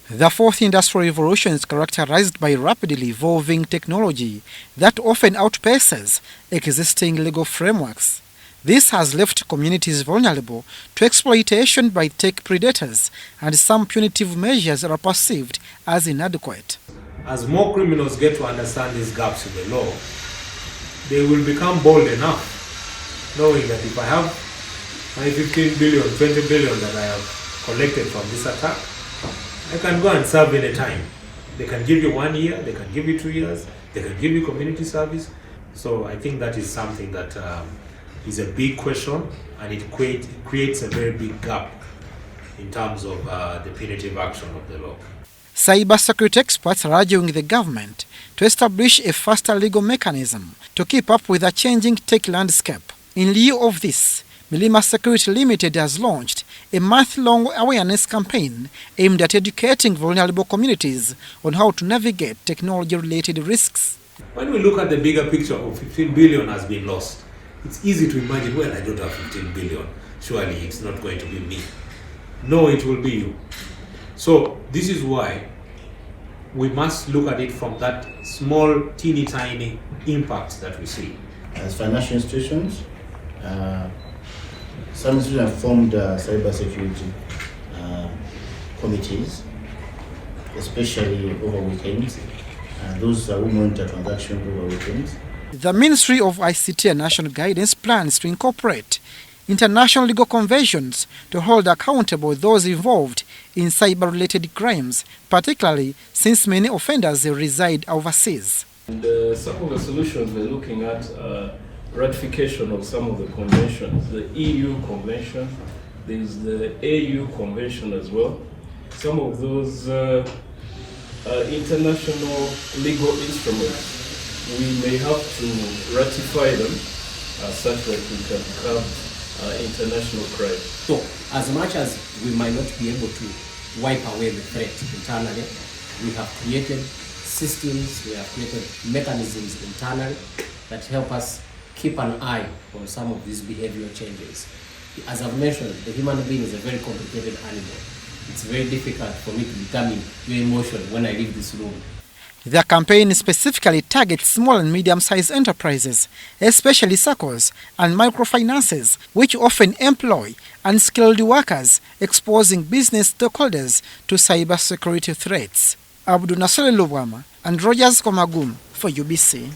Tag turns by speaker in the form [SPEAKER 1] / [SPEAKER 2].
[SPEAKER 1] The fourth industrial revolution is characterized by rapidly evolving technology that often outpaces existing legal frameworks. This has left communities vulnerable to exploitation by tech predators, and some punitive measures are perceived as inadequate.
[SPEAKER 2] As more criminals get to understand these gaps in the law, they will become bold enough, knowing that if I have my 15 billion, 20 billion that I have collected from this attack, I can go and serve any time. They can give you 1 year, they can give you 2 years, they can give you community service. So I think that is something that is a big question, and it creates a very big gap in terms of the punitive action of the law.
[SPEAKER 1] Cybersecurity experts are urging the government to establish a faster legal mechanism to keep up with the changing tech landscape. In lieu of this, Milima Security Limited has launched a month-long awareness campaign aimed at educating vulnerable communities on how to navigate technology-related risks.
[SPEAKER 2] When we look at the bigger picture of 15 billion has been lost, it's easy to imagine, well, I don't have 15 billion. Surely it's not going to be me. No, it will be you. So this is why we must look at it from that small, teeny tiny impact that we see.
[SPEAKER 3] As financial institutions, some institutions have formed cybersecurity committees, especially over weekends. Those who monitor transactions over weekends.
[SPEAKER 1] The Ministry of ICT and National Guidance plans to incorporate international legal conventions to hold accountable those involved in cyber-related crimes, particularly since many offenders reside overseas.
[SPEAKER 4] And some of the solutions we're looking at are ratification of some of the conventions. The EU convention, there's the AU convention as well. Some of those international legal instruments, we may have to ratify them such that we can curb international crime.
[SPEAKER 5] So, as much as we might not be able to wipe away the threat internally, we have created systems, we have created mechanisms internally that help us keep an eye on some of these behavioral changes. As I've mentioned, the human being is a very complicated animal. It's very difficult for me to determine your emotion when I leave this room.
[SPEAKER 1] The campaign specifically targets small and medium-sized enterprises, especially SACCOs and microfinances, which often employ unskilled workers, exposing business stakeholders to cybersecurity threats. Abdul Nasser Lubwama and Rogers Komagum for UBC.